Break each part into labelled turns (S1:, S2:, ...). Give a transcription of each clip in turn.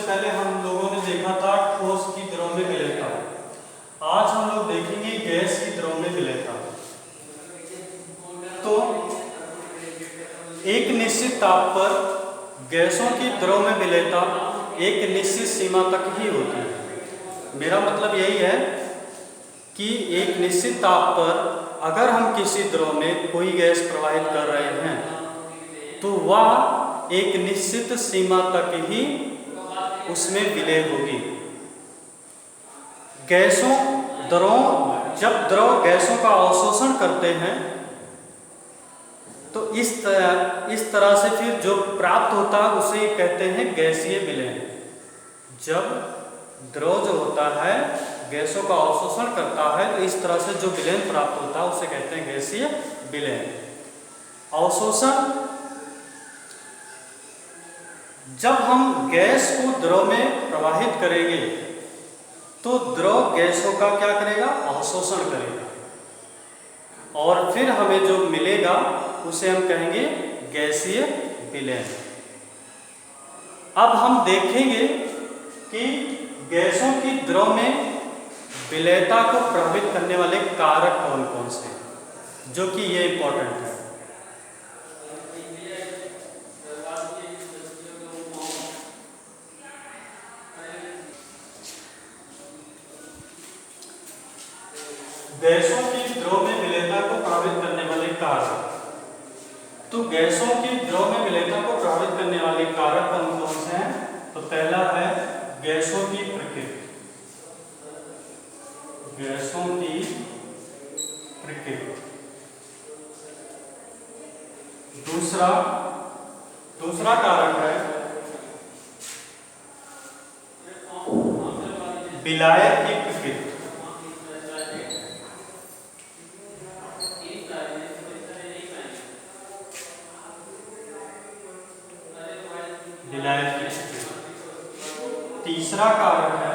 S1: पहले हम लोगों ने देखा था ठोस की द्रव्य विलेयता। आज हम लोग देखेंगे गैस की द्रव्य विलेयता। तो एक निश्चित ताप पर गैसों की द्रव्य विलेयता एक निश्चित सीमा तक ही होती है। मेरा मतलब यही है कि एक निश्चित ताप पर अगर हम किसी द्रव में कोई गैस प्रवाहित कर रहे हैं तो वह एक निश्चित सीमा तक ही उसमें विलय होगी। गैसों जब द्रव गैसों का अवशोषण करते हैं तो इस तरह से फिर जो प्राप्त होता है उसे कहते हैं गैसीय विलयन। जब द्रव जो होता है गैसों का अवशोषण करता है तो इस तरह से जो विलयन प्राप्त होता है उसे कहते हैं गैसीय विलयन। अवशोषण, जब हम गैस को द्रव में प्रवाहित करेंगे तो द्रव गैसों का क्या करेगा? अवशोषण करेगा और फिर हमें जो मिलेगा उसे हम कहेंगे गैसीय विलयन। अब हम देखेंगे कि गैसों की द्रव में विलयता को प्रभावित करने वाले कारक कौन कौन से, जो कि ये इंपॉर्टेंट है। गैसों की द्रव में विलयता को प्रभावित करने वाले कारक। तो गैसों की द्रव में विलयता को प्रभावित करने वाले कारक कौन कौन से हैं? तो पहला है गैसों की प्रकृति। गैसों की प्रकृति। दूसरा कारक है विलायक की प्रकृति। विलायक की प्रकृति। तीसरा कारक है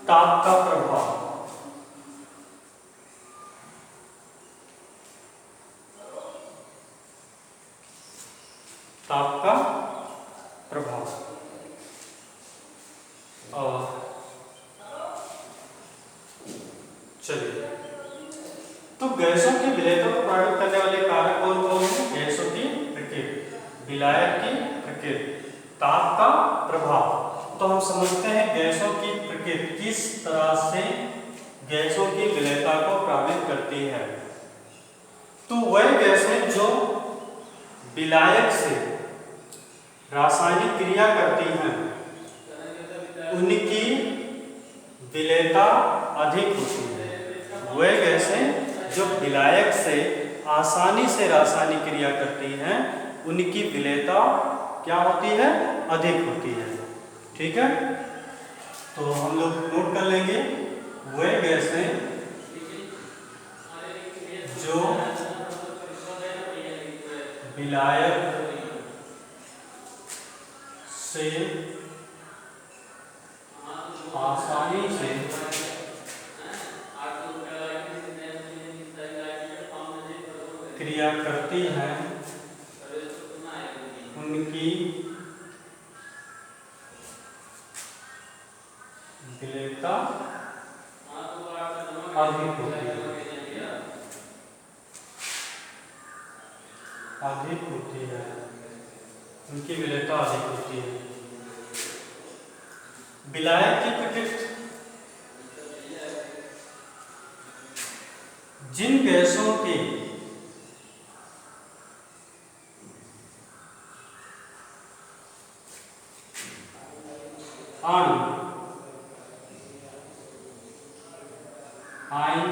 S1: ताप का प्रभाव। ताप का प्रभाव। चलिए, तो गैसों की विलयता को प्रभावित करने वाले कारक कौन कौन हैं? गैसों की प्रकृति, विलायक की प्रकृति, ताप का प्रभाव। तो हम समझते हैं गैसों की प्रकृति किस तरह से गैसों की विलयता को प्रभावित करती है। तो वह गैसें जो विलायक से रासायनिक क्रिया करती हैं उनकी विलयता अधिक होती है। वह गैसें जो विलायक से आसानी से रासायनिक क्रिया करती हैं उनकी विलयता क्या होती है? अधिक होती है। ठीक है, तो हम लोग नोट कर लेंगे वह गैसें जो विलायक से आसानी से क्रिया करती हैं उनकी विलयता अधिक होती है। अधिक होती है, उनकी विलयता अधिक होती है। विलायक की प्रकृति, जिन गैसों के अणु आयन,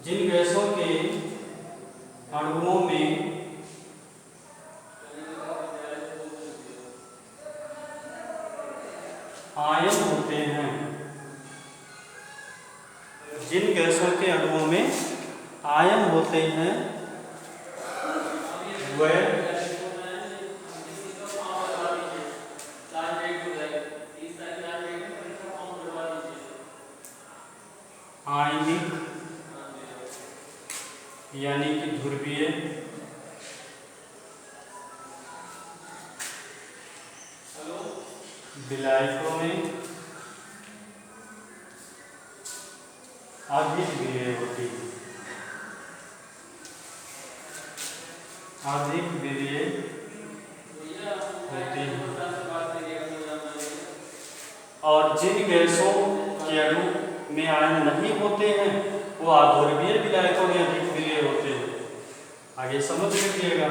S1: जिन गैसों के अणुओं में आयन होते हैं, जिन गैसों के अणुओं में आयन होते हैं वह आयनिक यानी कि ध्रुवीय विलायकों में अधिक विलेय होती है, अधिक विलेय होती है। और जिन गैसों के अणु में आयन नहीं होते हैं वो अध्रुवीय विलायकों में अधिक विलेय होते हैं। आगे समझ लीजिएगा।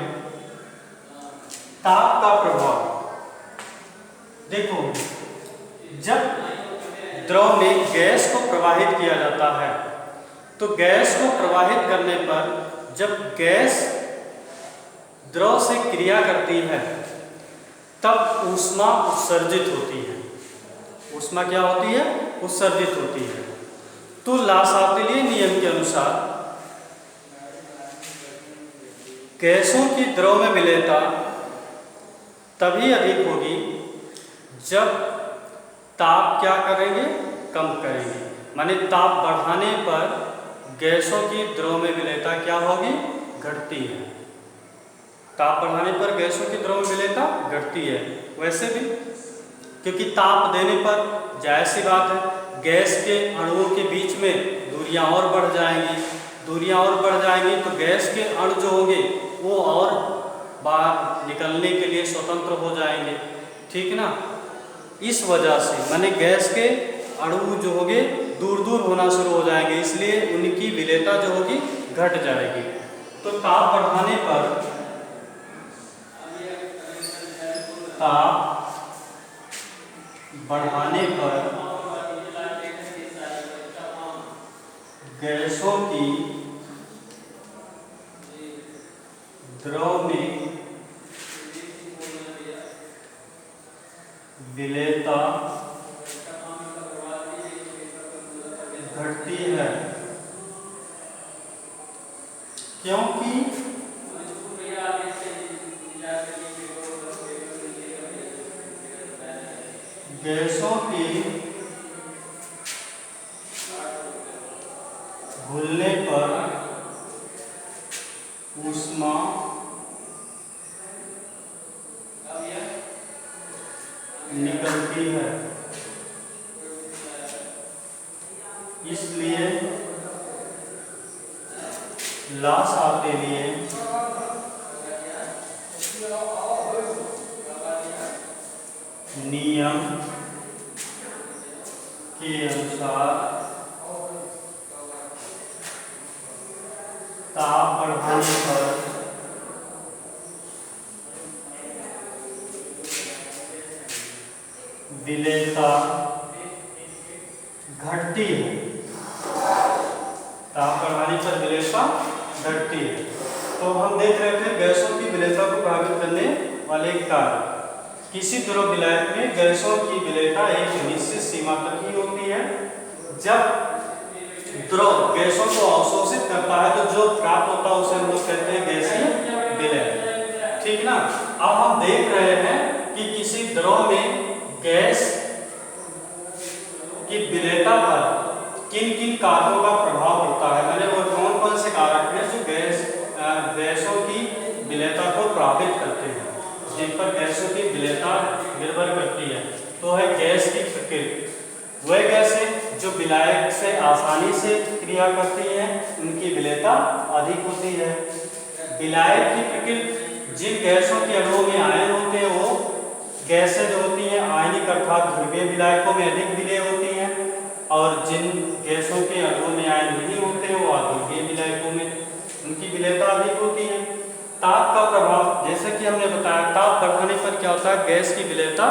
S1: ताप का प्रभाव देखो, जब द्रव में गैस को प्रवाहित किया जाता है तो गैस को प्रवाहित करने पर जब गैस द्रव से क्रिया करती है तब ऊष्मा उत्सर्जित होती है। ऊष्मा क्या होती है? उत्सर्जित होती है। तो लासापेलिय नियम के अनुसार गैसों की द्रव में विलेयता तभी अधिक होगी जब ताप क्या करेंगे? कम करेंगे। माने ताप बढ़ाने पर गैसों की द्रव में विलेयता क्या होगी? घटती है। ताप बढ़ाने पर गैसों की द्रव में विलेयता घटती है। वैसे भी क्योंकि ताप देने पर जायज़ सी बात है गैस के अणुओं के बीच में दूरियां और बढ़ जाएंगी। दूरियां और बढ़ जाएंगी तो गैस के अणु जो होंगे वो और बाहर निकलने के लिए स्वतंत्र हो जाएंगे। ठीक ना? इस वजह से माने गैस के अणु जो होंगे दूर दूर होना शुरू हो जाएंगे, इसलिए उनकी विलेयता जो होगी घट जाएगी। तो ताप बढ़ाने पर गैसों की द्रव में विलेयता घटती है, क्योंकि गैसों के घुलने पर ऊष्मा निकलती है। इसलिए लासापेलिय नियम के अनुसार ताप बढ़ाने पर विलेयता घटती है। ताप बढ़ाने पर विलेयता घटती है। तो हम देख रहे थे गैसों की विलेयता को प्रभावित करने वाले कार्य। किसी द्रव विलायक में गैसों की विलेयता एक निश्चित सीमा तक ही होती है। जब द्रव गैसों को अवशोषित करता है तो जो प्राप्त होता है उसे हम लोग कहते हैं गैसीय विलय। ठीक ना? अब हम देख रहे हैं कि किसी द्रव में गैस की विलेयता पर किन किन कारकों का प्रभाव पड़ता है। मैंने वो कौन कौन से कारक हैं जो गैसों की विलेयता को प्रभावित करते हैं, जिन पर गैसों की विलेयता निर्भर करती है। तो है गैस की प्रकृति। वह गैसें जो विलायक से आसानी से क्रिया करती हैं उनकी विलेयता अधिक होती है। विलायक की प्रकृति, जिन गैसों के अणुओं में आयन होते हैं वो गैसें जो होती हैं आयनिक अर्थात ध्रुवीय विलायकों में अधिक विलेय होती हैं, और जिन गैसों के अणुओं में आयन नहीं होते वो अध्रुवीय विलायकों में उनकी विलेयता अधिक होती है। ताप का प्रभाव, जैसे कि हमने बताया, ताप बढ़ाने पर क्या होता है? गैस की विलेयता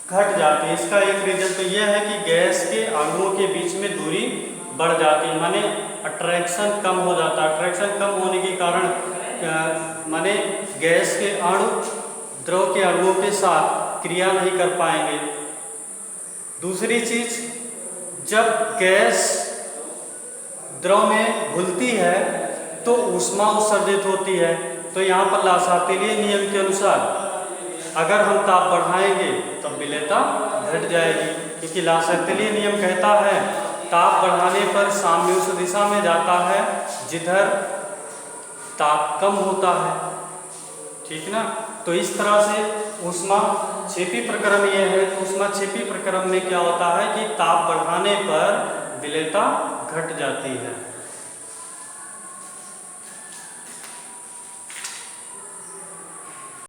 S1: घट जाती है। इसका एक रीजन तो यह है कि गैस के अणुओं के बीच में दूरी बढ़ जाती है, माने अट्रैक्शन कम हो जाता है। अट्रैक्शन कम होने के कारण माने गैस के अणु द्रव के अणुओं के साथ क्रिया नहीं कर पाएंगे। दूसरी चीज, जब गैस द्रव में घुलती है तो ऊष्मा उत्सर्जित होती है। तो यहाँ पर लासापेलिय नियम के अनुसार अगर हम ताप बढ़ाएंगे तब विलेयता घट जाएगी, क्योंकि लासापेलिय नियम कहता है ताप बढ़ाने पर साम्य उस दिशा में जाता है जिधर ताप कम होता है। ठीक ना? तो इस तरह से ऊष्मा छेपी प्रक्रम ये है। तो ऊष्मा छेपी प्रक्रम में क्या होता है कि ताप बढ़ाने पर विलेयता घट जाती है।